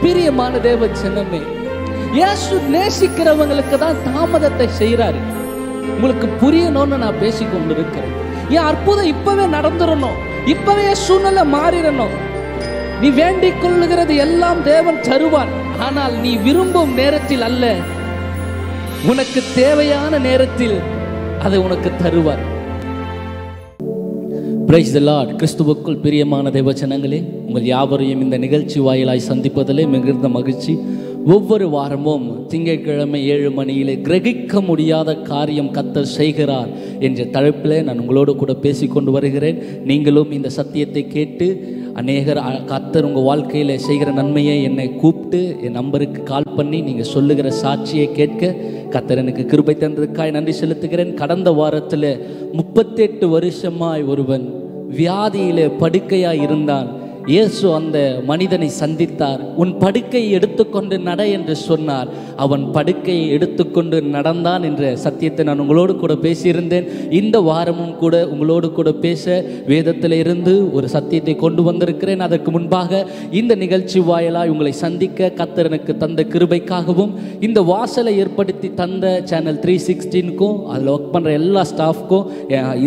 பிரியமான தேவ ஜனமே, இயேசு நேசிக்கிறவங்களுக்கு தான் தாமதத்தை செய்யறாரு. உங்களுக்கு புரியணும்னு நான் பேசிக்கொண்டு இருக்கிறேன். என் அற்புதம் இப்பவே நடந்துடணும், இப்பவே சூழ்நிலை மாறிடணும். நீ வேண்டிக் கொள்ளுகிறது எல்லாம் தேவன் தருவார். ஆனால் நீ விரும்பும் நேரத்தில் அல்ல, உனக்கு தேவையான நேரத்தில் அதை உனக்கு தருவார். Praise the Lord. கிறிஸ்துவுக்குள் பிரியமான தேவஜனங்களே, உங்கள் யாவரையும் இந்த நிகழ்ச்சி வாயிலாய் சந்திப்பதிலே மிகுந்த மகிழ்ச்சி. ஒவ்வொரு வாரமும் திங்கட்கிழமை 7 மணியிலே கிரகிக்க முடியாத காரியம் கர்த்தர் செய்கிறார் என்ற தலைப்பிலே நான் உங்களோடு கூட பேசிக்கொண்டு வருகிறேன். நீங்களும் இந்த சத்தியத்தை கேட்டு அநேகர் கர்த்தர் உங்கள் வாழ்க்கையில் செய்கிற நன்மையை என்னை கூப்பிட்டு என் நம்பருக்கு கால் பண்ணி நீங்கள் சொல்லுகிற சாட்சியை கேட்க கர்த்தர் எனக்கு கிருபை தந்ததுக்காய் நன்றி செலுத்துகிறேன். கடந்த வாரத்தில் 38 வருஷமாய் ஒருவன் வியாதியிலே படுக்கையாய் இருந்தான். இயேசு அந்த மனிதனை சந்தித்தார். உன் படுக்கையை எடுத்துக்கொண்டு நட என்று சொன்னார். அவன் படுக்கையை எடுத்துக்கொண்டு நடந்தான் என்ற சத்தியத்தை நான் உங்களோடு கூட பேசியிருந்தேன். இந்த வாரமும் கூட உங்களோடு கூட பேச வேதத்தில் இருந்து ஒரு சத்தியத்தை கொண்டு வந்திருக்கிறேன். அதற்கு முன்பாக இந்த நிகழ்ச்சி வாயிலாய் உங்களை சந்திக்க கர்த்தர் எனக்கு தந்த கிருபைக்காகவும், இந்த வாசலை ஏற்படுத்தி தந்த சேனல் 316க்கும் அதில் ஒர்க் பண்ணுற எல்லா ஸ்டாஃப்க்கும்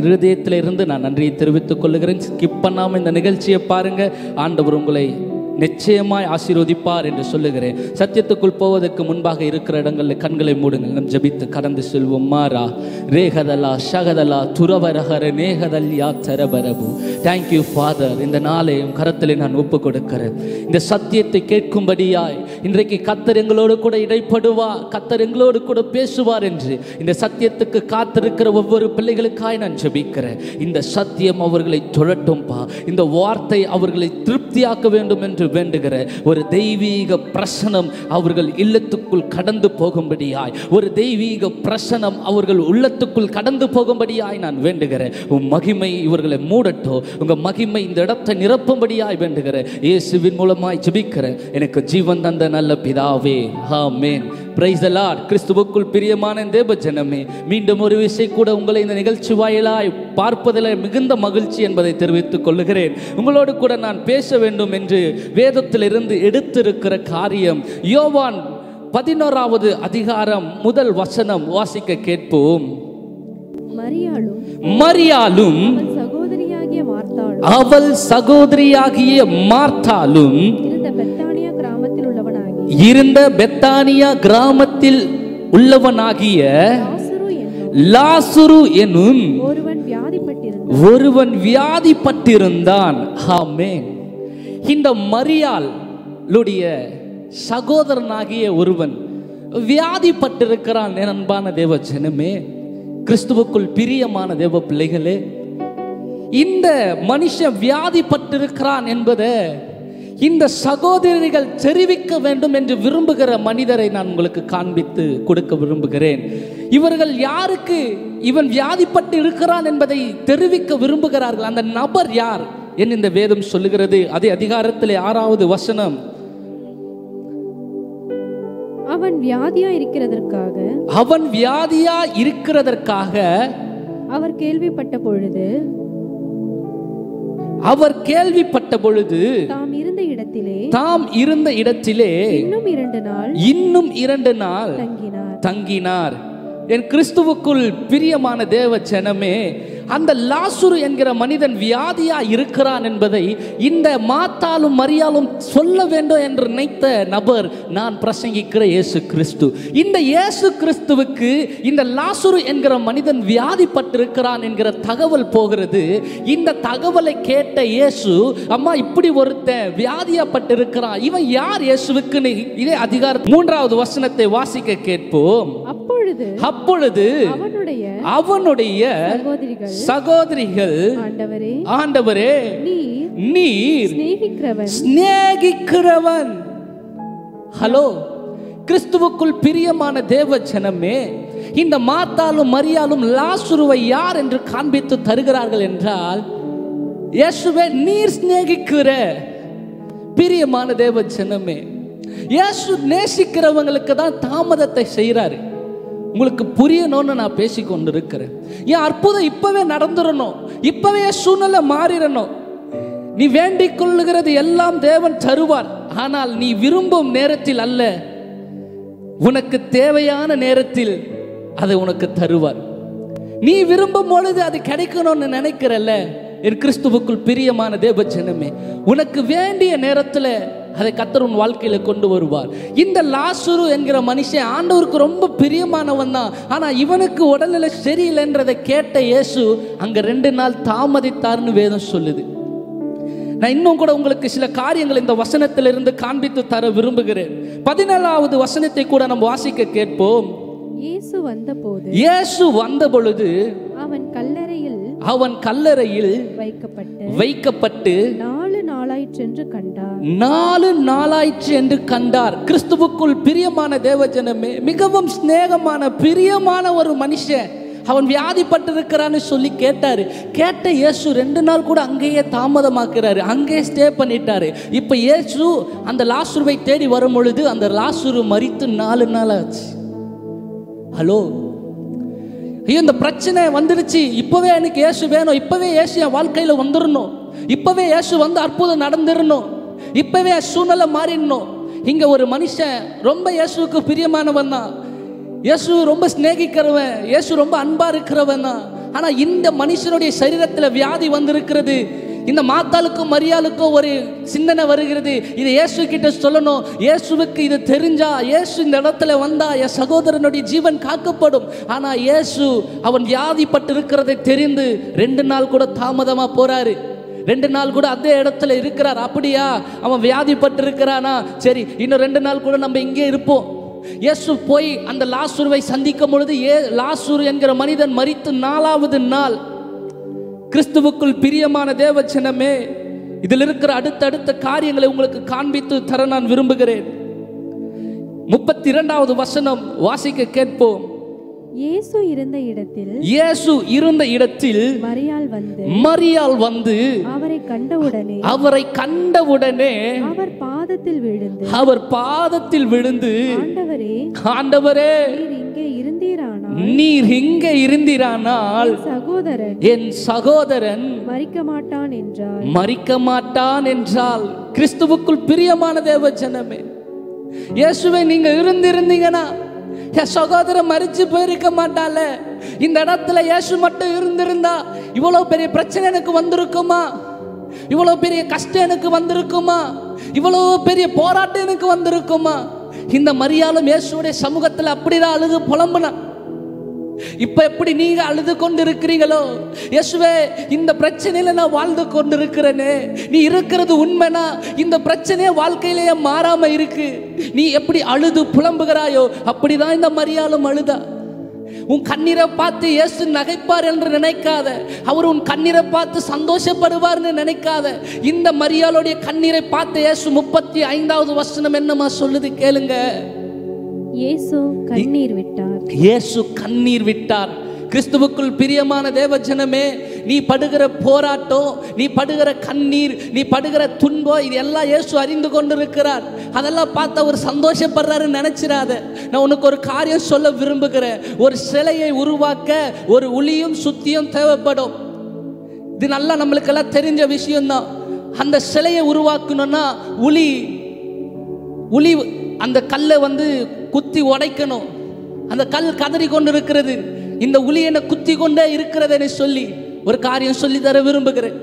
இருதயத்தில் இருந்து நான் நன்றியை தெரிவித்துக் கொள்ளுகிறேன். ஸ்கிப் பண்ணாமல் இந்த நிகழ்ச்சியை பாருங்கள். ஆண்டவர் உங்களை நிச்சயமாய் ஆசீர்வதிப்பார் என்று சொல்லுகிறேன். சத்தியத்துக்குள் போவதற்கு முன்பாக இருக்கிற இடங்களில் கண்களை மூடுங்கள். நம் ஜெபித்து கடந்து செல்வோம். மாறா ரேகதலா ஷகதலா துரவரகர நேகதல்யா தரபரபு. Thank you father. இந்த நாளை கரத்தில் நான் ஒப்பு கொடுக்கிறேன். இந்த சத்தியத்தை கேட்கும்படியாய் இன்றைக்கு கர்த்தர் எங்களோடு கூட இடைப்படுவா, கர்த்தர் எங்களோடு கூட பேசுவார் என்று இந்த சத்தியத்துக்கு காத்திருக்கிற ஒவ்வொரு பிள்ளைகளுக்காய் நான் ஜெபிக்கிறேன். இந்த சத்தியம் அவர்களை தொழட்டும்பா. இந்த வார்த்தை அவர்களை திருப்தியாக்க வேண்டும் என்று வேண்டுகிற ஒரு தெய்வீக பிரசனம் அவர்கள் இல்லத்துக்குள் கடந்து போகும்படியாய், ஒரு தெய்வீக பிரசனம் அவர்கள் உள்ளத்துக்குள் கடந்து போகும்படியாய் நான் வேண்டுகிறேன். உன் மகிமை இவர்களை மூடட்டோ, உங்க மகிமை இந்த இடத்தை நிரப்பும்படியாய் வேண்டுகிறேன். இயேசுவின் மூலமாய் ஜெபிக்கிறேன் எனக்கு ஜீவன் தந்த நல்ல பிதாவே, ஆமென். Praise the Lord. கிறிஸ்துவுக்குள் பிரியமான தேவ ஜனமே, மீண்டும் ஒரு விஷயம் கூட உங்களை இந்த நிகழ்ச்சி வாயிலாய் பார்ப்பதில் மிகுந்த மகிழ்ச்சி என்பதை தெரிவித்துக் கொள்ளுகிறேன். உங்களோடு கூட நான் பேச வேண்டும் என்று வேதத்திலிருந்து எடுத்திருக்கிற காரியம் யோவான் 11வது அதிகாரம் முதல் வசனம் வாசிக்க கேட்போம். மரியாளும் அவள் சகோதரியாகிய மார்த்தாளும் இருந்த பெத்தானியா கிராமத்தில் உள்ளவனாகிய லாசரு எனும் ஒருவன் வியாதிப்பட்டிருந்தான். ஆமென். இந்த மரியாளுடைய சகோதரனாகிய ஒருவன் வியாதிப்பட்டிருக்கிறான். அன்பான தேவ ஜனமே, கிறிஸ்துவுக்குள் பிரியமான தேவ பிள்ளைகளே, இந்த மனுஷன் வியாதிப்பட்டிருக்கிறான் என்பதை இந்த சகோதரிகள் தெரிவிக்க வேண்டும் என்று விரும்புகிற மனிதரை நான் உங்களுக்கு காண்பித்து கொடுக்க விரும்புகிறேன். இவர்கள் யாருக்கு இவன் வியாதிப்பட்டு இருக்கிறான் என்பதை தெரிவிக்க விரும்புகிறார்கள்? அந்த நபர் யார் என்று இந்த வேதம் சொல்லுகிறது. அதே அதிகாரத்திலே 6வது வசனம், அவன் வியாதியா இருக்கிறதற்காக அவர் கேள்விப்பட்ட பொழுது தாம் இருந்த இடத்திலே இன்னும் 2 நாள் தங்கினார். என் கிறிஸ்துவுக்குள் பிரியமான தேவ ஜனமே, அந்த லாசரு என்கிற மனிதன் வியாதியா இருக்கிறான் என்பதை இந்த மாத்தாலும் மரியாளும் சொல்ல வேண்டும் என்று நினைத்த நபர் நான் பிரசங்கிக்கிற இயேசு கிறிஸ்து. இந்த இயேசு கிறிஸ்துவுக்கு இந்த லாசரு என்கிற மனிதன் வியாதிப்பட்டிருக்கிறான் என்கிற தகவல் போகிறது. இந்த தகவலை கேட்ட இயேசு, அம்மா இப்படி ஒருத்தன் வியாதியாப்பட்டிருக்கிறான், இவன் யார் இயேசுவுக்கு? இதே அதிகாரம் 3வது வசனத்தை வாசிக்க கேட்போம். அப்பொழுது அவனுடைய சகோதரிகள், ஆண்டவரே நீர் சிநேகிக்கிறவன். ஹலோ கிறிஸ்துவுக்குள் பிரியமான தேவ ஜனமே, இந்த மாத்தாலும் மரியாளும் லாசருவை யார் என்று காண்பித்து தருகிறார்கள் என்றால், இயேசுவே நீர் சிநேகிக்கிற பிரியமான தேவ ஜனமே, இயேசு நேசிக்கிறவங்களுக்கு தான் தாமதத்தை செய்கிறாரு. உங்களுக்கு புரியணும்னு நான் பேசிக்கொண்டு இருக்கிறேன். என் அற்புதம் இப்பவே நடந்துடணும், இப்பவே சூழ்நிலை மாறிடணும். நீ வேண்டிக் கொள்ளுகிறது எல்லாம் தேவன் தருவார். ஆனால் நீ விரும்பும் நேரத்தில் அல்ல, உனக்கு தேவையான நேரத்தில் அதை உனக்கு தருவார். நீ விரும்பும் பொழுது அது கிடைக்கணும்னு நினைக்கிறல்ல என் கிறிஸ்துவுக்குள் பிரியமான தேவஜனமே, உனக்கு வேண்டிய நேரத்தில் அதை கர்த்தர் உன் வாழ்க்கையில கொண்டு வருவார். இந்த லாசரு என்கிற மனுஷன் ஆண்டவருக்கு ரொம்ப பிரியமானவன் தான். ஆனா இவனுக்கு உடல்நிலை சரியில்லைன்றதை கேட்ட இயேசு அங்க 2 நாள் தாமதித்தார்னு வேதம் சொல்லுது. நான் இன்னும் கூட உங்களுக்கு சில காரியங்கள் இந்த வசனத்திலிருந்து காண்பித்து தர விரும்புகிறேன். 17வது வசனத்தை கூட நம்ம வாசிக்க கேட்போம். இயேசு வந்த பொழுது அவன் கல்லறையில் வைக்கப்பட்டு 4 நாளாயிற்று என்று கண்டார். கிறிஸ்துவுக்குள் பிரியமான தேவஜனமே, மிகவும் சிநேகமான பிரியமான ஒரு மனுஷன் அவன் வியாதிப்பட்டிருக்கிறான்னு சொல்லி கேட்டாரு. கேட்ட இயேசு 2 நாள் கூட அங்கேயே தாமதமாக்குறாரு, அங்கேயே ஸ்டே பண்ணிட்டாரு. இப்ப இயேசு அந்த லாசருவை தேடி வரும் பொழுது அந்த லாசரு மரித்து 4 நாள் ஆச்சு. ஹலோ, ஐயோ இந்த பிரச்சனை வந்துடுச்சு, இப்பவே எனக்கு இயேசு வேணும், இப்பவே இயேசு என் வாழ்க்கையில வந்துடணும், இப்பவே இயேசு வந்து அற்புதம் நடந்துடணும், இப்பவே சூழ்நிலை மாறிடணும். இங்க ஒரு மனுஷன் ரொம்ப இயேசுக்கு பிரியமானவன் தான், இயேசு ரொம்ப சிநேகிக்கிறவன், இயேசு ரொம்ப அன்பா இருக்கிறவன் தான். ஆனா இந்த மனுஷனுடைய சரீரத்துல வியாதி வந்திருக்கிறது. இந்த மாத்தாளுக்கும் மரியாளுக்கும் ஒரு சிந்தனை வருகிறது, இதை இயேசு கிட்ட சொல்லணும். இயேசுவுக்கு இது தெரிஞ்சா, இயேசு இந்த இடத்துல வந்தா என் சகோதரனுடைய ஜீவன் காக்கப்படும். ஆனா இயேசு அவன் வியாதிப்பட்டு இருக்கிறதை தெரிந்து 2 நாள் கூட தாமதமா போறாரு. 2 நாள் கூட அதே இடத்துல இருக்கிறார். அப்படியா, அவன் வியாதிப்பட்டு இருக்கிறானா, சரி இன்னும் 2 நாள் கூட நம்ம இங்கே இருப்போம். இயேசு போய் அந்த லாசருவை சந்திக்கும் பொழுது லாசரு என்கிற மனிதன் மரித்து 4வது நாள். கிறிஸ்துவுக்குள் பிரியமான தேவஜனமே, இதில் இருக்கிற அடுத்த காரியங்களை உங்களுக்கு காண்பித்து தர நான் விரும்புகிறேன். 32வது வசனம் வாசிக்க கேட்போம். இயேசு இருந்த இடத்தில் மரியாள் வந்து அவரை கண்டவுடனே அவர் பாதத்தில் விழுந்து ஆண்டவரே, நீர் இங்கே இருந்தீரானால் என் சகோதரன் மரிக்க மாட்டான் என்றால். கிறிஸ்துவுக்குள் பிரியமான தேவஜனமே, இயேசுவே நீங்க இருந்தீங்கன்னா என் சகோதரன் மரிச்சு போயிருக்க மாட்டால. இந்த இடத்துல இயேசு மட்டும் இருந்திருந்தா இவ்வளவு பெரிய பிரச்சனை எனக்கு வந்திருக்குமா, இவ்வளவு பெரிய கஷ்டம் எனக்கு வந்திருக்குமா, இவ்வளவு பெரிய போராட்டம் எனக்கு வந்திருக்குமா? இந்த மரியாளும் இயேசுடைய சமூகத்தில் அப்படிதான் அழுது புலம்புனா. இப்ப எப்படி நீங்க அழுது கொண்டு இருக்கிறீங்களோ, இயேசுவே இந்த பிரச்சனையில நான் வாழ்ந்து கொண்டு இருக்கிறேனே, நீ இருக்கிறது உண்மைனா இந்த பிரச்சனையே வாழ்க்கையிலேயே மாறாம இருக்கு, நீ எப்படி அழுது புலம்புகிறாயோ அப்படிதான் இந்த மரியாளும் அழுதா. உன் கண்ணீரை பார்த்து இயேசு நகைப்பார் என்று நினைக்காத, அவர் உன் கண்ணீரை பார்த்து சந்தோஷப்படுவார்னு நினைக்காத. இந்த மரியாளுடைய கண்ணீரை பார்த்து இயேசு 35வது வசனம் என்னமா சொல்லுது கேளுங்க. இயேசு கண்ணீர் விட்டார். கிறிஸ்துவுக்குள் பிரியமான தேவஜனமே, நீ படுகிற போராட்டம், நீ படுகிற கண்ணீர், நீ படுகிற துன்பம், இது எல்லாம் இயேசு அறிந்து கொண்டிருக்கிறார். அதெல்லாம் பார்த்து அவர் சந்தோஷப்படுறாரு நினைச்சிடாத. நான் உனக்கு ஒரு காரியம் சொல்ல விரும்புகிறேன். ஒரு சிலையை உருவாக்க ஒரு உளியும் சுத்தியும் தேவைப்படும். இது நல்லா நம்மளுக்கெல்லாம் தெரிஞ்ச விஷயம்தான். அந்த சிலையை உருவாக்கணும்னா உளி அந்த கல்லை வந்து குத்தி உடைக்கணும். அந்த கல் கதறி கொண்டு இருக்கிறது, இந்த உளி என்ன குத்தி கொண்டே இருக்கிறது சொல்லி ஒரு காரியம் சொல்லி தர விரும்புகிறேன்.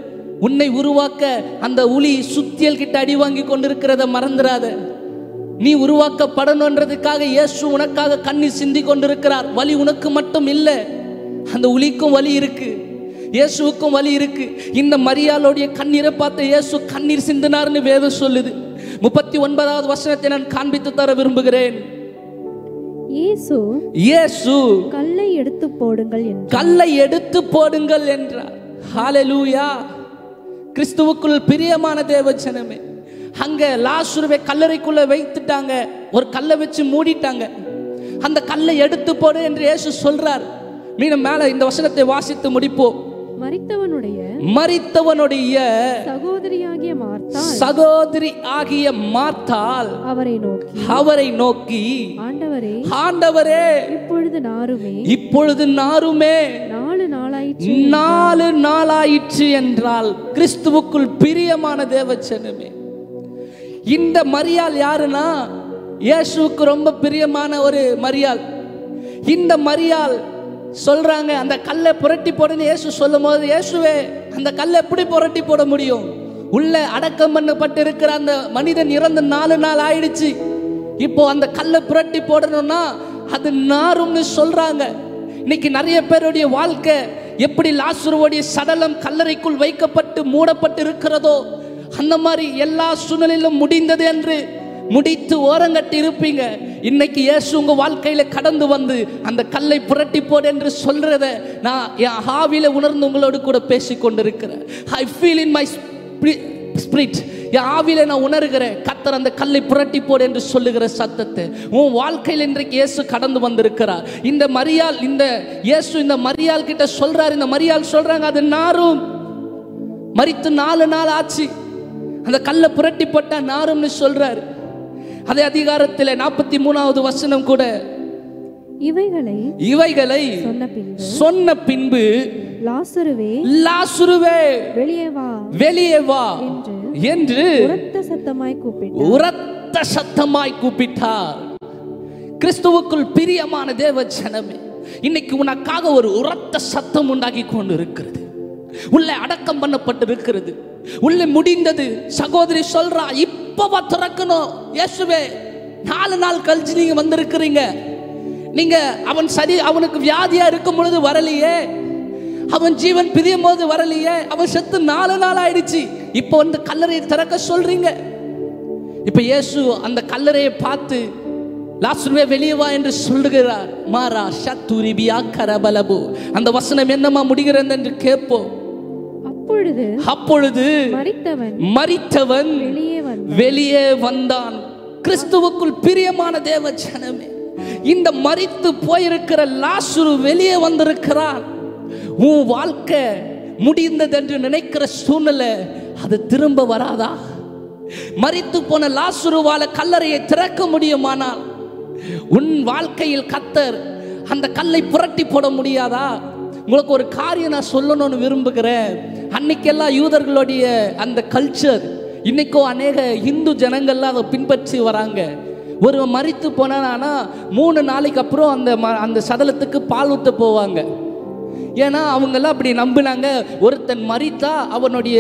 உன்னை உருவாக்க அந்த உளி சுத்தியல் கிட்ட அடி வாங்கி கொண்டிருக்கிறத மறந்துடாத. நீ உருவாக்கப்படணுன்றதுக்காக இயேசு உனக்காக கண்ணீர் சிந்தி கொண்டிருக்கிறார். வலி உனக்கு மட்டும் இல்லை, அந்த உளிக்கும் வலி இருக்கு, இயேசுவுக்கும் வலி இருக்கு. இந்த மரியாளுடைய கண்ணீரை பார்த்து இயேசு கண்ணீர் சிந்தினார்னு வேதம் சொல்லுது. 39வது வசனத்தை நான் காண்பித்து தர விரும்புகிறேன். இயேசு கல்லை எடுத்து போடுங்கள் என்றார். ஹல்லேலூயா. கிறிஸ்துவுக்குள் பிரியமான தேவஜனமே, அங்க லாசருவை கல்லறைக்குள்ள வைத்துட்டாங்க, ஒரு கல்லை வச்சு மூடிட்டாங்க. அந்த கல்லை எடுத்து போடு என்று இயேசு சொல்றார். மீண்டும் மேல இந்த வசனத்தை வாசித்து முடிப்போம். மரித்தவனுடைய சகோதரி ஆகிய மார்த்தாள் அவரை நோக்கி ஆண்டவரே, இப்பொழுது நாருமே 4 நாளாயிற்று என்றால். கிறிஸ்துவுக்குள் பிரியமான தேவஜனமே, இந்த மரியாள் யாருன்னா இயேசுவுக்கு ரொம்ப பிரியமான ஒரு மரியாள். இந்த மரியாள் சொல்றாங்க அந்த கல்லை புரட்டி போடுன்னு இயேசு சொல்லும் போது, இயேசுவே அந்த கல்லை எப்படி புரட்டி போட முடியும்? உள்ள அடக்கம் பண்ணப்பட்டு இருக்கிற அந்த மனிதன் இறந்து 4 நாள் ஆயிடுச்சு. இப்போ அந்த கல்லை புரட்டி போடணும்னா அது நாரும்னு சொல்றாங்க. இன்னைக்கு நிறைய பேருடைய வாழ்க்கை எப்படி லாசருவுடைய சடலம் கல்லறைக்குள் வைக்கப்பட்டு மூடப்பட்டு இருக்கிறதோ அந்த மாதிரி எல்லா சூழ்நிலையிலும் முடிந்தது என்று முடித்து ஓரங்கட்டி இருப்பீங்க. இன்னைக்கு இயேசு உங்க வாழ்க்கையில கடந்து வந்து அந்த கல்லை புரட்டி போடு என்று சொல்றத நான் என் ஆவியில உணர்ந்து உங்களோடு கூட பேசிக் கொண்டிருக்கிறேன். I feel in my spirit, என் ஆவியில நான் உணர்கிறேன் கர்த்தர் அந்த கல்லை புரட்டி போடு என்று சொல்லுகிற சத்தத்தை. உன் வாழ்க்கையில் இன்றைக்கு இயேசு கடந்து வந்திருக்கிறார். இந்த மரியாள், இந்த இயேசு இந்த மரியாள் கிட்ட சொல்றாரு. இந்த மரியாள் சொல்றாங்க அது நாரும், மரித்து 4 நாள் ஆச்சு, அந்த கல்லை புரட்டி போட்டா நாரும்னு சொல்றாரு. அதே அதிகாரத்தில் 43வது வசனம் கூட இவைகளை சொன்ன பின்பு லாசருவே வெளியே வா என்று உரத்த சத்தமாய் கூப்பிட்டார். கிறிஸ்துவுக்குள் பிரியமான தேவ ஜனமே, இன்னைக்கு உனக்காக ஒரு உரத்த சத்தம் உண்டாகி கொண்டு இருக்கிறது. உள்ளே அடக்கம் பண்ணப்பட்டு இருக்கிறது, உள்ளே முடிந்தது. சகோதரி சொல்றா, இப்பவா திறக்கணும்? இயேசுவே 4 நாள் கழிச்சு நீங்க வந்திருக்கிறீங்க. நீங்க அவனுக்கு வியாதியா இருக்கும் பொழுது வரலையே, அவன் ஜீவன் பிரியும் போது வரலையே, அவன் செத்து 4 நாள் ஆயிடுச்சு, இப்போ வந்து கல்லறையை திறக்க சொல்றீங்க. இப்ப இயேசு அந்த கல்லறையை பார்த்து லாசருவே வெளியே வா என்று சொல்லுகிறார். மாரா ஷத்துரிபியா கரபலபு. அந்த வசனம் என்னமா முடிகிறது என்று கேட்போம். அப்பொழுது மரித்தவன் வெளியே வந்தான். கிறிஸ்துவுக்குள் பிரியமான தேவ ஜனமே, இந்த மரித்து போயிருக்கிற லாசரு வெளியே வந்திருக்கிறான். உன் வாழ்க்கை முடிந்தது என்று நினைக்கிற சூழ்நிலை அது திரும்ப வராதா? மரித்து போன லாசருவால கல்லறையை திறக்க முடியுமானால் உன் வாழ்க்கையில் கர்த்தர் அந்த கல்லை புரட்டி போட முடியாதா? உங்களுக்கு ஒரு காரியம் நான் சொல்லணும்னு விரும்புகிறேன். அன்னைக்கெல்லாம் யூதர்களுடைய அந்த கல்ச்சர், இன்னைக்கும் அநேக இந்து ஜனங்கள்லாம் அதை பின்பற்றி வராங்க. ஒரு மரித்து போனானா 3 நாளைக்கு அப்புறம் அந்த சடலத்துக்கு பால் ஊற்ற போவாங்க. ஏன்னா அவங்கெல்லாம் அப்படி நம்பினாங்க, ஒருத்தன் மரித்தா அவனுடைய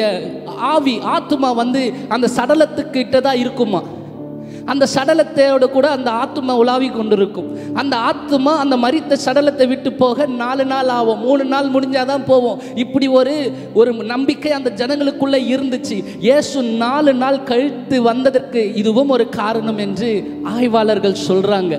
ஆத்மா வந்து அந்த சடலத்துக்கிட்ட தான் இருக்குமா. அந்த சடலத்தோட கூட அந்த ஆத்மா உலாவி கொண்டிருக்கும். அந்த ஆத்மா அந்த மரித்த சடலத்தை விட்டு போக 4 நாள் ஆகும், 3 நாள் முடிஞ்சாதான் போவோம். இப்படி ஒரு நம்பிக்கை அந்த ஜனங்களுக்குள்ள இருந்துச்சு. இயேசு 4 நாள் கழித்து வந்ததற்கு இதுவும் ஒரு காரணம் என்று ஆய்வாளர்கள் சொல்றாங்க.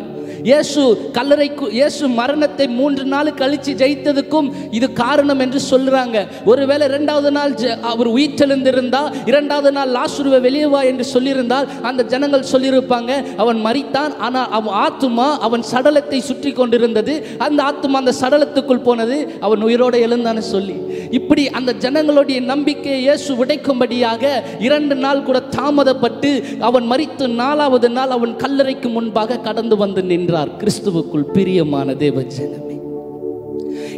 இயேசு மரணத்தை 3 நாள் கழிச்சு ஜெயித்ததுக்கும் இது காரணம் என்று சொல்றாங்க. ஒருவேளை 2வது நாள் அவர் உயிர்த்தெழுந்திருந்தா, 2வது நாள் லாசருவை வெளியே வா என்று சொல்லியிருந்தால் அந்த ஜனங்கள் சொல்லியிருப்பாங்க அவன் மரித்தான், ஆனால் அவன் ஆத்துமா அவன் சடலத்தை சுற்றி கொண்டிருந்தது, அந்த ஆத்துமா அந்த சடலத்துக்குள் போனது, அவன் உயிரோடு எழுந்தான்னு சொல்லி. இப்படி அந்த ஜனங்களுடைய நம்பிக்கையை இயேசு உடைக்கும்படியாக 2 நாள் கூட தாமதப்பட்டு அவன் மரித்து 4வது நாள் அவன் கல்லறைக்கு முன்பாக கடந்து வந்து நின்றார். கிறிஸ்துவுக்குள் பிரியமான தேவ ஜனமே,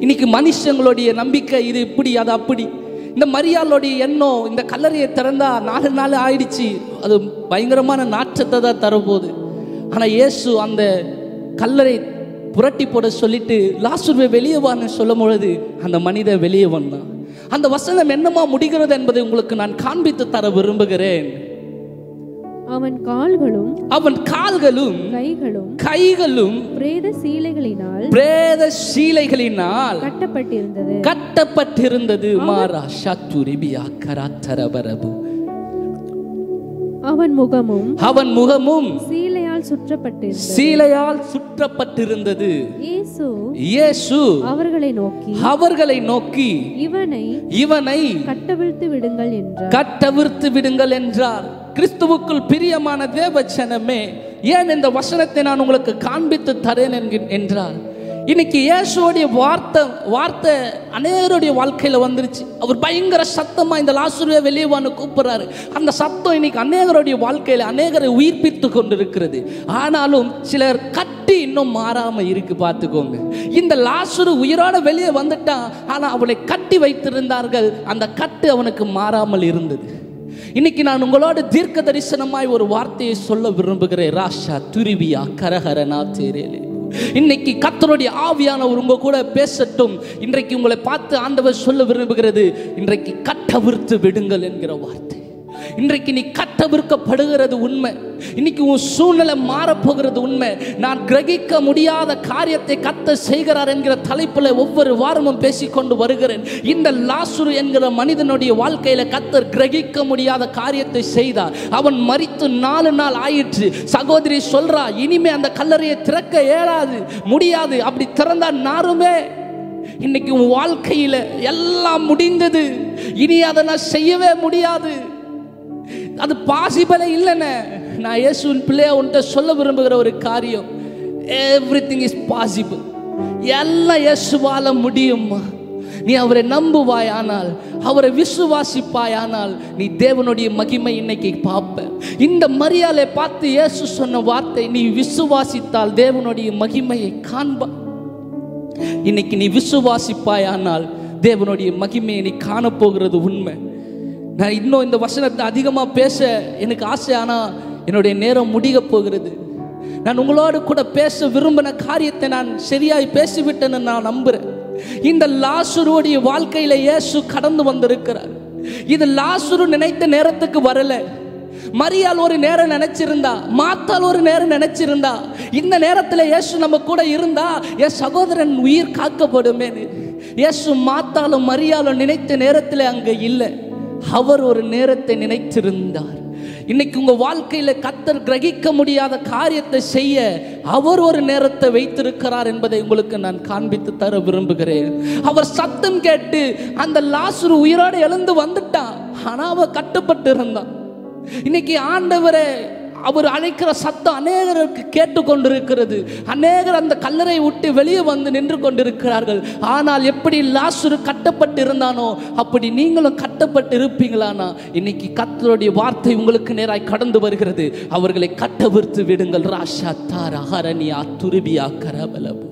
இன்னைக்கு மனுஷங்களுடைய நம்பிக்கை இது இப்படி அது அப்படி. இந்த மரியாளுடைய எண்ணம், இந்த கல்லறையை திறந்தா 4 நாள் ஆயிடுச்சு, அது பயங்கரமான நாற்றத்தை தான் தரப்போகுது. ஆனா இயேசு அந்த கல்லறை புரட்டி போட சொல்லிட்டு லாசருவை வெளியே வான்னு சொல்லும் பொழுது அந்த மனிதன் வெளியே வந்தான். அந்த வசனம் என்னமா முடிகிறது என்பதை உங்களுக்கு நான் காண்பித்து தர விரும்புகிறேன். அவன் கால்களும் கைகளும் பிரேத சீலைகளினால் கட்டப்பட்டிருந்தது. மாரா ஷத்துரிபியா கராத்தரபரபு. அவன் முகமும் சீலையால் சுற்றப்பட்டிருந்தது. இயேசு அவர்களை நோக்கி இவனை கட்டவிழ்த்து விடுங்கள் என்றார். கிறிஸ்துவுக்குள் பிரியமான தேவ ஜனமே, ஏன் இந்த வசனத்தை நான் உங்களுக்கு காண்பித்து தரேன் என்றால், இன்னைக்கு இயேசுவோடைய வார்த்தை அநேகருடைய வாழ்க்கையில வந்துருச்சு. அவர் பயங்கர சத்தமா இந்த லாசருவை வெளியே வான்னு கூப்பிடுறாரு. அந்த சத்தம் இன்னைக்கு அநேகருடைய வாழ்க்கையில அநேகரை உயிர்ப்பித்து கொண்டிருக்கிறது. ஆனாலும் சிலர் கட்டி இன்னும் மாறாம இருக்கு. பார்த்துக்கோங்க, இந்த லாசரு உயிரோட வெளியே வந்துட்டான், ஆனா அவளை கட்டி வைத்திருந்தார்கள். அந்த கட்டு அவனுக்கு மாறாமல் இருந்தது. இன்னைக்கு நான் உங்களோட தீர்க்க தரிசனமாய் ஒரு வார்த்தையை சொல்ல விரும்புகிறேன். ராஷா துருவியா கரஹரனா தேரேலே. இன்னைக்கு கர்த்தருடைய ஆவியானவர் உங்க கூட பேசட்டும். இன்றைக்கு உங்களை பார்த்து ஆண்டவர் சொல்ல விரும்புகிறது, இன்றைக்கு கட்டவிர்த்து விடுங்கள் என்கிற வார்த்தை. இன்றைக்கு நீ கட்டவிர்க்கப்படுகிறது உண்மை. இன்னைக்கு உன் சூழ்நிலை மாறப்போகிறது உண்மை. நான் கிரகிக்க முடியாத காரியத்தை கர்த்தர் செய்கிறார் என்கிற தலைப்பில் ஒவ்வொரு வாரமும் பேசிக்கொண்டு வருகிறேன். இந்த லாசரு என்கிற மனிதனுடைய வாழ்க்கையில கர்த்தர் கிரகிக்க முடியாத காரியத்தை செய்தார். அவன் மரித்து 4 நாள் ஆயிற்று. சகோதரி சொல்றா, இனிமே அந்த கல்லறையை திறக்க இயலாது, முடியாது. அப்படி திறந்தா நாருமே. இன்னைக்கு உன் வாழ்க்கையில எல்லாம் முடிந்தது, இனி அதை நான் செய்யவே முடியாது, அது பாசிபிளே இல்லைன்னு நான் இயேசுவின் பிள்ளையா உன்கிட்ட சொல்ல விரும்புகிற ஒரு காரியம், எவ்ரிதிங் இஸ் பாசிபிள். எல்லாம் இயேசுவால முடியுமா? நீ அவரை நம்புவாயானால், அவரை விசுவாசிப்பாயானால் நீ தேவனுடைய மகிமை இன்னைக்கு பார்ப்ப. இந்த மரியாதை பார்த்து இயேசு சொன்ன வார்த்தை, நீ விசுவாசித்தால் தேவனுடைய மகிமையை காண்பா. இன்னைக்கு நீ விசுவாசிப்பாயானால் தேவனுடைய மகிமையை நீ காணப்போகிறது உண்மை. நான் இன்னும் இந்த வசனத்தை அதிகமாக பேச எனக்கு ஆசை, ஆனால் என்னுடைய நேரம் முடிய போகிறது. நான் உங்களோடு கூட பேச விரும்பின காரியத்தை நான் சரியாய் பேசிவிட்டேன்னு நான் நம்புகிறேன். இந்த லாசருடைய வாழ்க்கையில் இயேசு கடந்து வந்திருக்கிறார். இது லாசரு நினைத்த நேரத்துக்கு வரல. மரியாள் ஒரு நேரம் நினைச்சிருந்தா, மாத்தாள் ஒரு நேரம் நினைச்சிருந்தா, இந்த நேரத்தில் இயேசு நம்ம கூட இருந்தா என் சகோதரன் உயிர் காக்கப்படுமே. இயேசு மாத்தாளும் மரியாளும் நினைத்த நேரத்தில் அங்கே இல்லை, அவர் ஒரு நேரத்தை நினைத்திருந்தார். இன்னைக்கு உங்க வாழ்க்கையில கர்த்தர் கிரகிக்க முடியாத காரியத்தை செய்ய அவர் ஒரு நேரத்தை வைத்திருக்கிறார் என்பதை உங்களுக்கு நான் காண்பித்து தர விரும்புகிறேன். அவர் சத்தம் கேட்டு அந்த லாசரு உயிரோடு எழுந்து வந்துட்டான், ஆனா அவன் கட்டுப்பட்டு இருந்தான். இன்னைக்கு ஆண்டவரே அவர் அழைக்கிற சத்தம் அநேகருக்கு கேட்டுக்கொண்டிருக்கிறது. அநேகர் அந்த கல்லறை விட்டு வெளியே வந்து நின்று கொண்டிருக்கிறார்கள். ஆனால் எப்படி லாசரு கட்டப்பட்டு இருந்தானோ அப்படி நீங்களும் கட்டப்பட்டு இருப்பீங்களானா இன்னைக்கு கர்த்தருடைய வார்த்தை உங்களுக்கு நேராய் கடந்து வருகிறது. அவர்களை கட்டவிர்த்து விடுங்கள். ராஷா தாரா ஹரணியா துருபியா கரபலபு.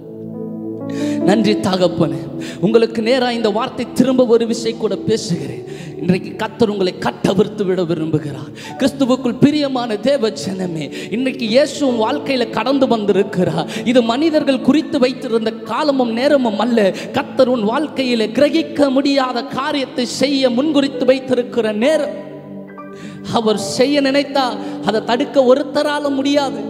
நன்றி தகப்பனே, உங்களுக்கு நேராக இந்த வார்த்தை திரும்ப ஒரு விஷயம் கூட பேசுகிறேன். இன்றைக்கு கர்த்தர் உங்களை கட்டவிர்த்து விட விரும்புகிறார். கிறிஸ்துவுக்குள் பிரியமான தேவ ஜனமே, இன்னைக்கு இயேசு வாழ்க்கையில கடந்து வந்திருக்கிறார். இது மனிதர்கள் குறித்து வைத்திருந்த காலமும் நேரமும் அல்ல. கர்த்தர் உன் வாழ்க்கையில கிரகிக்க முடியாத காரியத்தை செய்ய முன்குறித்து வைத்திருக்கிற நேரம். அவர் செய்ய நினைத்தா அதை தடுக்க ஒருத்தரால முடியாது.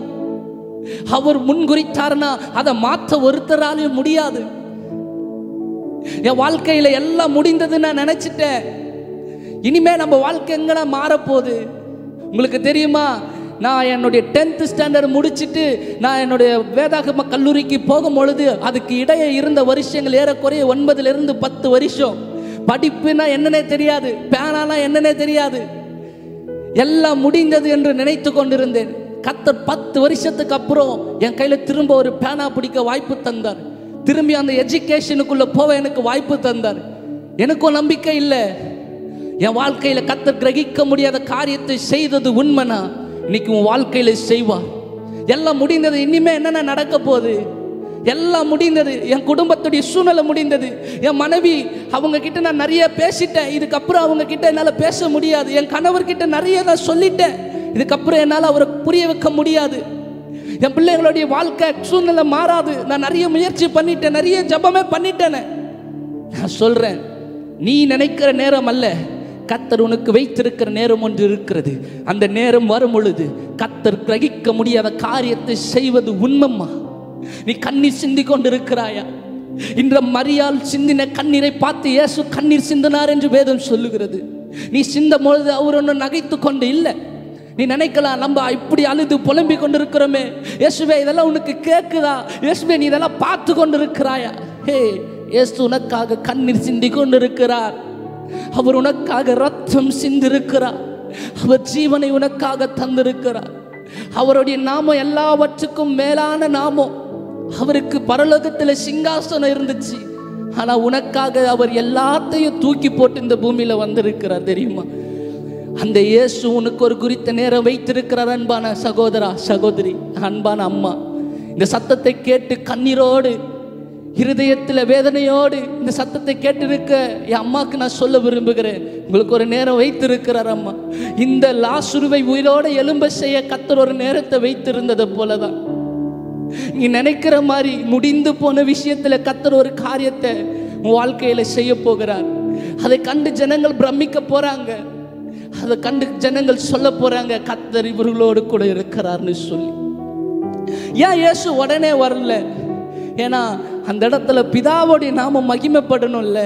அவர் முன்குறித்தார்னா அதை மாற்ற ஒருத்தராலையும் முடியாது. என் வாழ்க்கையில எல்லாம் முடிந்தது நான் நினைச்சிட்டேன், இனிமே நம்ம வாழ்க்கை எங்கடா மாறப்போகுது? உங்களுக்கு தெரியுமா, நான் என்னுடைய 10th ஸ்டாண்டர்ட் முடிச்சுட்டு நான் என்னுடைய வேதாகம கல்லூரிக்கு போகும் பொழுது அதுக்கு இடையே இருந்த வருஷங்கள் ஏறக்குறைய 9லிருந்து 10 வருஷம். படிப்புனா என்னன்னே தெரியாது, பேனானா என்னன்னே தெரியாது, எல்லாம் முடிந்தது என்று நினைத்து கொண்டிருந்தேன். கர்த்தர் 10 வருஷத்துக்கு அப்புறம் என் கையில திரும்ப ஒரு பேனா பிடிக்க வாய்ப்பு தந்தார். திரும்பி அந்த எஜுகேஷனுக்குள்ள போக எனக்கு வாய்ப்பு தந்தார். எனக்கும் நம்பிக்கை இல்லை. என் வாழ்க்கையில கர்த்தர் கிரகிக்க முடியாத காரியத்தை செய்தது உண்மைனா இன்னைக்கு உன் வாழ்க்கையில செய்வார். எல்லாம் முடிந்தது, இனிமே என்னென்ன நடக்க போகுது? எல்லாம் முடிந்தது. என் குடும்பத்துடைய சூழ்நிலை முடிந்தது. என் மனைவி அவங்க கிட்ட நான் நிறைய பேசிட்டேன், இதுக்கப்புறம் அவங்க கிட்ட என்னால் பேச முடியாது. என் கணவர்கிட்ட நிறைய நான் சொல்லிட்டேன், இதுக்கப்புறம் என்னால் அவரை புரிய வைக்க முடியாது. என் பிள்ளைங்களுடைய வாழ்க்கை சூழ்நிலை மாறாது. நான் நிறைய முயற்சி பண்ணிட்டேன், நிறைய ஜபமே பண்ணிட்டேன். நான் சொல்றேன், நீ நினைக்கிற நேரம் அல்ல, கர்த்தர் உனக்கு வைத்திருக்கிற நேரம் ஒன்று இருக்கிறது. அந்த நேரம் வரும் பொழுது கர்த்தர் கிரகிக்க முடியாத காரியத்தை செய்வது உண்மைமா? நீ கண்ணீர் சிந்தி கொண்டிருக்கிறாயா? இந்த மரியாள் சிந்தின கண்ணீரை பார்த்து இயேசு கண்ணீர் சிந்தினார் என்று வேதம் சொல்லுகிறது. நீ சிந்தும் பொழுது அவர் ஒன்றும் நகைத்து கொண்டு இல்லை. நீ நினைக்கலாம், நம்ம இப்படி அழுது புலம்பிக் கொண்டிருக்கிறோமே, இயேசுவே இதெல்லாம் உனக்கு கேட்குதா? இயேசுவே நீ இதெல்லாம் பார்த்து கொண்டிருக்கிறாயா? ஹே, இயேசு உனக்காக கண்ணீர் சிந்தி கொண்டிருக்கிறார். அவர் உனக்காக ரத்தம் சிந்திருக்கிறார். அவர் ஜீவனை உனக்காக தந்திருக்கிறார். அவருடைய நாமம் எல்லாவற்றுக்கும் மேலான நாமம். அவருக்கு பரலோகத்தில் சிங்காசனம் இருந்துச்சு, ஆனா உனக்காக அவர் எல்லாத்தையும் தூக்கி போட்டு இந்த பூமியில வந்திருக்கிறார். தெரியுமா? அந்த இயேசு உனக்கு ஒரு குறித்த நேரம் வைத்திருக்கிறார். அன்பான சகோதரா, சகோதரி, அன்பான அம்மா, இந்த சத்தத்தை கேட்டு கண்ணீரோடு இருதயத்தில் வேதனையோடு இந்த சத்தத்தை கேட்டிருக்க என் அம்மாவுக்கு நான் சொல்ல விரும்புகிறேன், உங்களுக்கு ஒரு நேரம் வைத்திருக்கிறார் அம்மா. இந்த லாசருவை உயிரோடு எழும்ப செய்ய கர்த்தர் ஒரு நேரத்தை வைத்திருந்தது போலதான் நீ நினைக்கிற மாதிரி முடிந்து போன விஷயத்துல கர்த்தர் ஒரு காரியத்தை உன் வாழ்க்கையில செய்ய போகிறார். அதை கண்டு ஜனங்கள் பிரமிக்க போறாங்க, அதை கண்டு ஜனங்கள் சொல்ல போறாங்க, கர்த்தர் இவர்களோடு கூட இருக்கிறார்னு சொல்லி. ஏன் இயேசு உடனே வரல? ஏன்னா அந்த இடத்துல பிதாவோடைய நாம மகிமைப்படணும்ல.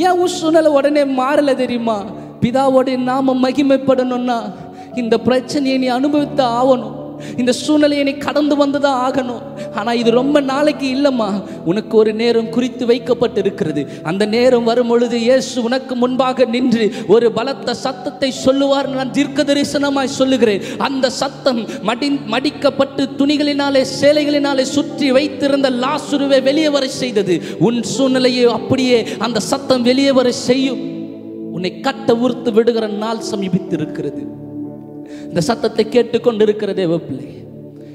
ஏன் உன் சூழ்நிலை உடனே மாறல தெரியுமா? பிதாவோடைய நாம மகிமைப்படணும்னா இந்த பிரச்சனையை நீ அனுபவித்து ஆகணும், இந்த சூழ்நிலையை நீ கடந்து வந்துதான் ஆகணும். ஆனா இது ரொம்ப நாளைக்கு இல்லம்மா, உனக்கு ஒரு நேரம் குறித்து வைக்கப்பட்டு இருக்கிறது. அந்த நேரம் வரும் பொழுது இயேசு உனக்கு முன்பாக நின்று ஒரு பலத்த சத்தத்தை சொல்லுவார். நான் தீர்க்க தரிசனமாய் சொல்லுகிறேன், அந்த சத்தம் மடிக்கப்பட்டு துணிகளினாலே சேலைகளினாலே சுற்றி வைத்திருந்த லாசருவை வெளியே வர செய்தது. உன் சூழ்நிலையை அப்படியே அந்த சத்தம் வெளியே வர செய்யும். உன்னை கட்ட உறுத்து விடுகிற நாள் சமீபித்து இருக்கிறது. இந்த சத்தத்தை கேட்டுக்கொண்டு இருக்கிற தேவ பிள்ளை,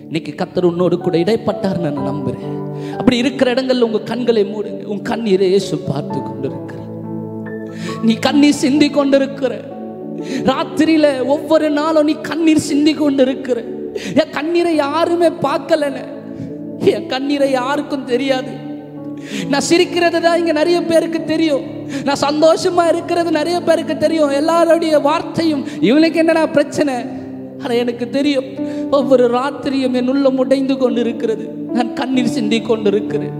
இன்னைக்கு கர்த்தர் உன்னோடு கூட இடைப்பட்டார் நான் நம்புறேன். அப்படி இருக்கிற இடங்கள்ல உங்க கண்களை மூடுங்க. உன் கண்ணீரை இயேசு பார்த்து கொண்டிருக்கிற, நீ கண்ணீர் சிந்தி கொண்டிருக்கிற, ராத்திரியில ஒவ்வொரு நாளும் நீ கண்ணீர் சிந்தி கொண்டிருக்கிற. என் கண்ணீரை யாருமே பார்க்கலன்னு, என் கண்ணீரை யாருக்கும் தெரியாது. நான் சிரிக்கிறது தான் இங்க நிறைய பேருக்கு தெரியும், நான் சந்தோஷமா இருக்கிறது நிறைய பேருக்கு தெரியும். எல்லாருடைய வார்த்தையும் இவனுக்கு என்னடா பிரச்சனை, ஆனால் எனக்கு தெரியும் ஒவ்வொரு ராத்திரியும் என் உள்ளம் உடைந்து கொண்டிருக்கிறது, நான் கண்ணீர் சிந்தி கொண்டிருக்கிறேன்.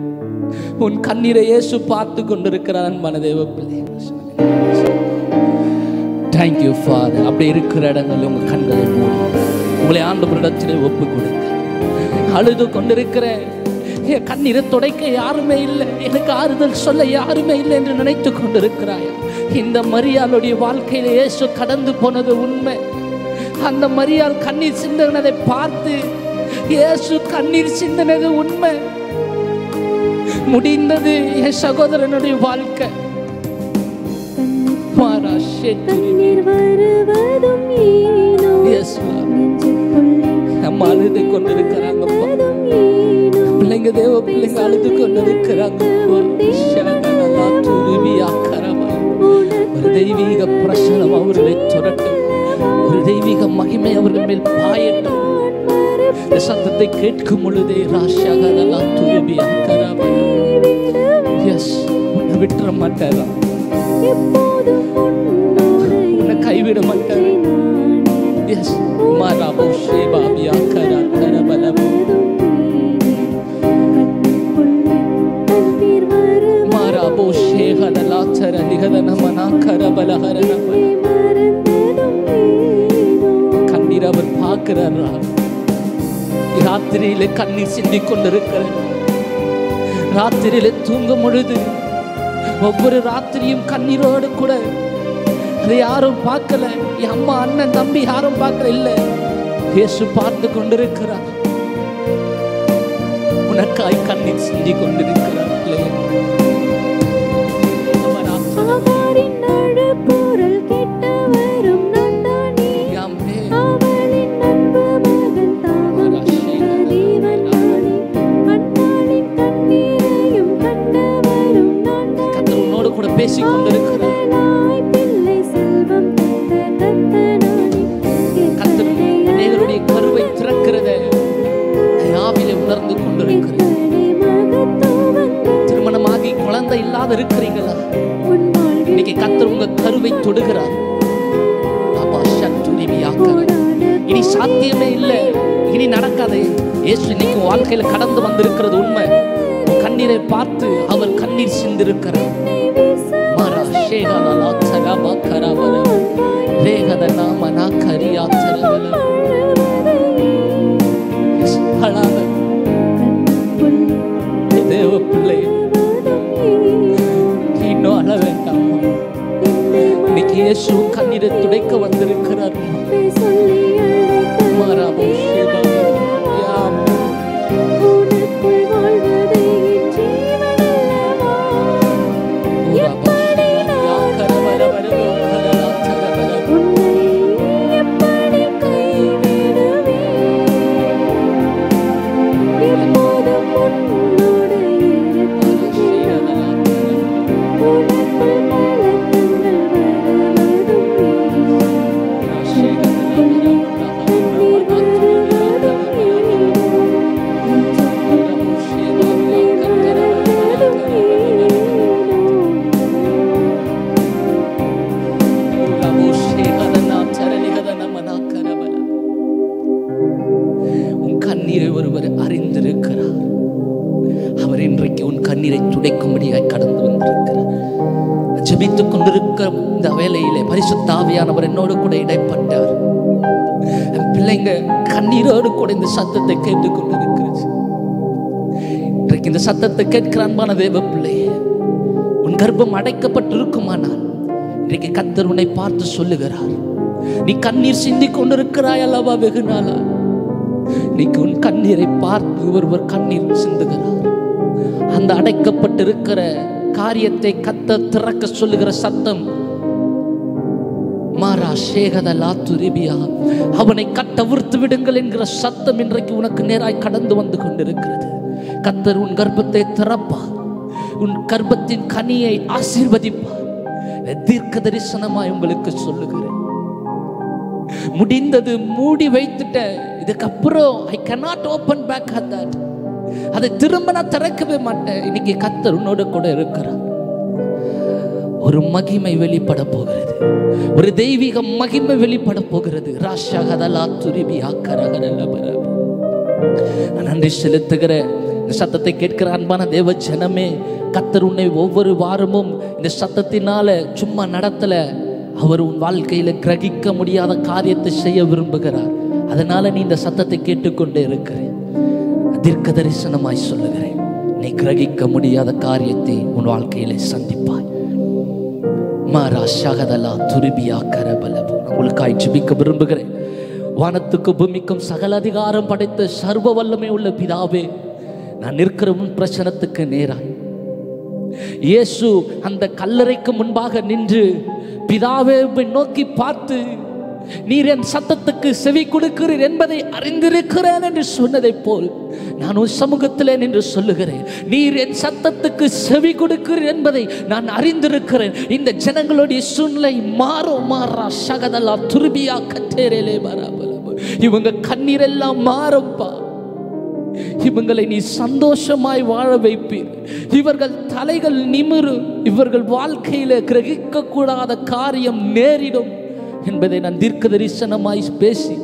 உன் கண்ணீரை இயேசு பார்த்து கொண்டிருக்கிறான் மனதேவ பிள்ளை. Thank you father. அப்படி இருக்கிற இடங்களில் உங்கள் கண்களை மூடி உங்களை ஆண்டவரிடத்திலே ஒப்பு கொடுங்க. அழுது கொண்டிருக்கிறேன், என் கண்ணீரை துடைக்க யாருமே இல்லை, எனக்கு ஆறுதல் சொல்ல யாருமே இல்லை என்று நினைத்து கொண்டிருக்கிறாயா? இந்த மரியாளுடைய வாழ்க்கையில இயேசு கடந்து போனது உண்மை. அந்த மரியாள் கண்ணீர் சிந்தினதை பார்த்து இயேசு கண்ணீர் சிந்தினது உண்மை. முடிந்தது என் சகோதரனுடைய வாழ்க்கை. அழுது கொண்டிருக்கிறாங்க பிள்ளைங்க, தேவ பிள்ளைங்க அழுது கொண்டிருக்கிறாங்க. ஒரு தெய்வீக பிரசனம் அவர்களை துரட்டும், ஒரு தெய்வீக மகிமை அவர்கள் மேல் பாயட்டும். இந்த சத்தத்தை கேட்கும் பொழுதே ராஷாகலாம் துருபியா கராபல் உன்னை விட்டுற மாட்டாரா, உன்னை கைவிட மாட்டார். எஸ் மாராபோ ஷேபாபியா கரா கரபலம் மாராபோ ஷேஹலலா சர நிகதன மனா கரபலஹரன. கண்ணீர் அவர் பார்க்கிறாரா? ராத்திரியில கண்ணீர் சிந்தி கொண்டிருக்கிற, ராத்திரியில தூங்கும் பொழுது ஒவ்வொரு ராத்திரியும் கண்ணீரோடு கூட, அதை யாரும் பார்க்கல, என் அம்மா அண்ணன் தம்பி யாரும் பார்க்கல, இல்லை இயேசு பார்த்து கொண்டிருக்கிறார். உனக்காய் கண்ணீர் சிந்தி கொண்டிருக்கிறார். பேசிக் கொண்டிருக்கிறார். கர்த்தர் அநேகருடைய கருவை திறக்கிறத ஆவியிலே உணர்ந்து கொண்டிருக்கிறார். திருமணமாகி குழந்தை இல்லாத இருக்கிறீங்களா? இன்னைக்கு கர்த்தர் உங்க கருவை தொடுகிறார். இனி சாத்தியமே இல்லை, இனி நடக்காதே. இயேசு இன்னைக்கு வாழ்க்கையில கடந்து வந்திருக்கிறது உண்மை. கண்ணீரை பார்த்து அவர் கண்ணீர் சிந்திருக்கிறார். தேவ பிள்ளை, இன்னும் அழ வேண்டாம். இன்னைக்கு இயேசு கண்ணீரை துடைக்க வந்திருக்கிறார். ஜெபித்துக் கொண்டிருக்கிற இந்த வேளையிலே பரிசுத்த ஆவியானவர் என்னோடு கூட இடைப்பட்டார். என் பிள்ளைங்க கண்ணீரோடு கூட இந்த சத்தத்தை கேட்டுக்கொண்டிருக்கிறது. இன்றைக்கு இந்த சத்தத்தை கேட்கிற அன்பான தேவ பிள்ளையே, உன் கர்ப்பம் அடைக்கப்பட்டிருக்குமானால் இன்றைக்கு கர்த்தர் உன்னை பார்த்து சொல்லுகிறார், நீ கண்ணீர் சிந்தி கொண்டிருக்கிறாய் அல்லவா வெகு நாளா, இன்னைக்கு உன் கண்ணீரை பார்த்து ஒருவர் கண்ணீர் சிந்துகிறார். அந்த அடைக்கப்பட்டிருக்கிற காரியத்தை கர்த்தர் திறக்க சொல்லுகிற சத்தம், மாரா சேகதலா துரிபியா, அவனை கட்டவிழ்த்து விடுங்கள் என்கிற சத்தம் இன்றைக்கு உனக்கு நேராய் கடந்து வந்து கொண்டிருக்கிறது. கர்த்தர் உன் கர்ப்பத்தை திறப்பார், உன் கர்ப்பத்தின் கனியை ஆசீர்வதிப்பார். தீர்க்க தரிசனமாய் உங்களுக்கு சொல்லுகிறேன், முடிந்தது, மூடி வைத்துட்ட, இதுக்கப்புறம் I cannot open back at that, அதை திரும்ப நான் திறக்கவே மாட்டேன். இன்னைக்கு கர்த்தர் உன்னோட கூட இருக்கிறார். ஒரு மகிமை வெளிப்பட போகிறது, ஒரு தெய்வீக மகிமை வெளிப்பட போகிறது. ராஷகதலா துரிபி ஆக்கரகரலபர. நான் நன்றி செலுத்துகிற இந்த சத்தத்தை கேட்கிற அன்பான தேவ ஜனமே, கர்த்தர் உன்னை ஒவ்வொரு வாரமும் இந்த சத்தத்தினால சும்மா நடத்தல, அவர் உன் வாழ்க்கையில கிரகிக்க முடியாத காரியத்தை செய்ய விரும்புகிறார். அதனால நீ இந்த சத்தத்தை கேட்டுக்கொண்டே இருக்கிறேன். தீர்க்க தரிசனமாய் சொல்லுகிறேன், நீ கிரகிக்க முடியாத காரியத்தை உன் வாழ்க்கையிலே சந்திப்பாய். மாரா ஷகதலா துரிபியா கரபலபு. உங்களுக்காய் ஜெபிக்க விரும்புகிறேன். வானத்துக்கு பூமிக்கும் சகல அதிகாரம் படைத்த சர்வ வல்லமை உள்ள பிதாவே, நான் நிற்கிற முன் பிரச்சனத்துக்கு நேராய் இயேசு அந்த கல்லறைக்கு முன்பாக நின்று பிதாவே நோக்கி பார்த்து, நீர் என் சத்தத்துக்கு செவி கொடுக்கிறீர் என்பதை அறிந்திருக்கிறேன் என்று சொன்னதை போல் நான் உன் சமூகத்திலே நின்று சொல்லுகிறேன், நீர் என் சத்தத்துக்கு செவி கொடுக்கிறீர் என்பதை நான் அறிந்திருக்கிறேன். இந்த ஜனங்களுடைய சூழ்நிலை மாறா சகதலா துருபியா கட்டேரேலே பராபலபு. இவங்க கண்ணீரெல்லாம் மாறும்பா, இவங்களை நீ சந்தோஷமாய் வாழ வைப்பீர். இவர்கள் தலைகள் நிமிரு, இவர்கள் வாழ்க்கையில கிரகிக்க கூடாத காரியம் நேரிடும் என்பதை நான் தீர்க்க தரிசனமாய் பேசி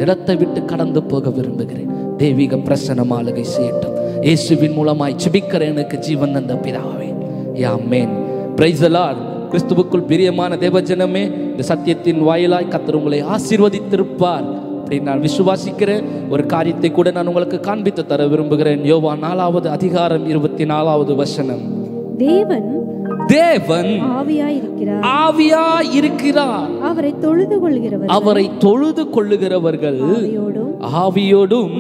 இடத்தை விட்டு கடந்து போக விரும்புகிறேன். தெய்வீக பிரசன்னம் ஆளுகை செய்யட்டும். இயேசுவின் மூலமாய் ஜெபிக்கிறேன் எனக்கு ஜீவன் தந்த பிதாவே, ஆமென். Praise the Lord. கிறிஸ்துவுக்குள் பிரியமான தேவஜனமே, இந்த சத்தியத்தின் வாயிலாய் கர்த்தர் உங்களை ஆசீர்வதித்திருப்பார் அப்படின்னு நான் விசுவாசிக்கிறேன். ஒரு காரியத்தை கூட நான் உங்களுக்கு காண்பித்து தர விரும்புகிறேன். யோவான் 4வது அதிகாரம் 24வது வசனம். தேவன் ஆவியாய் இருக்கிறார். அவரை தொழுது கொள்ளுகிறவர்கள் ஆவியோடும்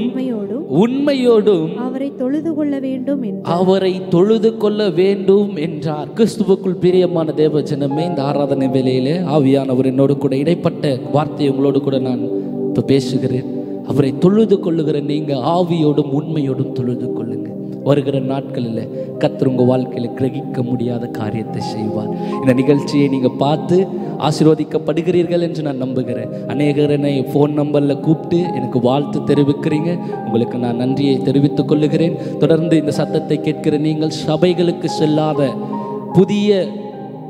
உண்மையோடும் அவரை தொழுது கொள்ள வேண்டும் என்றார். கிறிஸ்துவுக்குள் பிரியமான தேவஜனமே, இந்த ஆராதனை வேளையிலே ஆவியானவர் என்னோடு கூட இடைப்பட்ட வார்த்தையை உங்களோடு கூட நான் இப்ப பேசுகிறேன். அவரை தொழுது கொள்ளுகிற நீங்க ஆவியோடும் உண்மையோடும் தொழுது கொள்ளுங்க. வருகிற நாட்களில் கர்த்தர் உங்கள் வாழ்க்கையில் கிரகிக்க முடியாத காரியத்தை செய்வார். இந்த நிகழ்ச்சியை நீங்கள் பார்த்து ஆசீர்வதிக்கப்படுகிறீர்கள் என்று நான் நம்புகிறேன். அநேகர் என்னை ஃபோன் நம்பரில் கூப்பிட்டு எனக்கு வாழ்த்து தெரிவிக்கிறீங்க. உங்களுக்கு நான் நன்றியை தெரிவித்துக் கொள்ளுகிறேன். தொடர்ந்து இந்த சத்தத்தை கேட்கிற நீங்கள் சபைகளுக்கு செல்லாத புதிய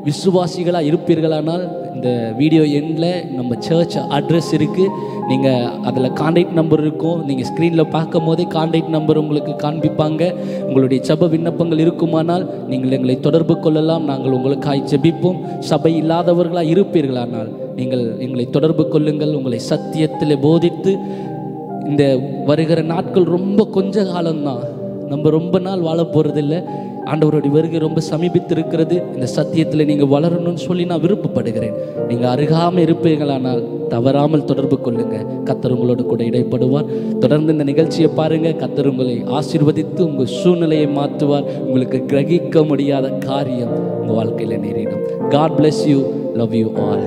விசுவாசிகளாக இருப்பீர்களானால் இந்த வீடியோ எண்டில் நம்ம சர்ச் அட்ரஸ் இருக்குது. நீங்கள் அதில் கான்டாக்ட் நம்பர் இருக்கும். நீங்கள் ஸ்க்ரீனில் பார்க்கும் போதே கான்டாக்ட் நம்பர் உங்களுக்கு காண்பிப்பாங்க. உங்களுடைய ஜெப விண்ணப்பங்கள் இருக்குமானால் நீங்கள் எங்களை தொடர்பு கொள்ளலாம். நாங்கள் உங்களுக்காய் ஜெபிப்போம். சபை இல்லாதவர்களாக இருப்பீர்களானால் நீங்கள் எங்களை தொடர்பு கொள்ளுங்கள். உங்களை சத்தியத்தில் போதித்து, இந்த வருகிற நாட்கள் ரொம்ப கொஞ்ச காலம்தான், நம்ம ரொம்ப நாள் வாழ போகிறதில்லை. ஆண்டவருடைய வருகை ரொம்ப சமீபித்திருக்கிறது. இந்த சத்தியத்தில் நீங்கள் வளரணும்னு சொல்லி நான் விருப்பப்படுகிறேன். நீங்கள் அருகாமல் இருப்பீர்களானால் தவறாமல் தொடர்பு கொள்ளுங்க. கர்த்தர் உங்களோடு கூட இடைப்படுவார். தொடர்ந்து இந்த நிகழ்ச்சியை பாருங்கள். கர்த்தர் உங்களை ஆசீர்வதித்து உங்கள் சூழ்நிலையை மாற்றுவார். உங்களுக்கு கிரகிக்க முடியாத காரியம் உங்கள் வாழ்க்கையில் நேரிடும். God bless you. Love you all.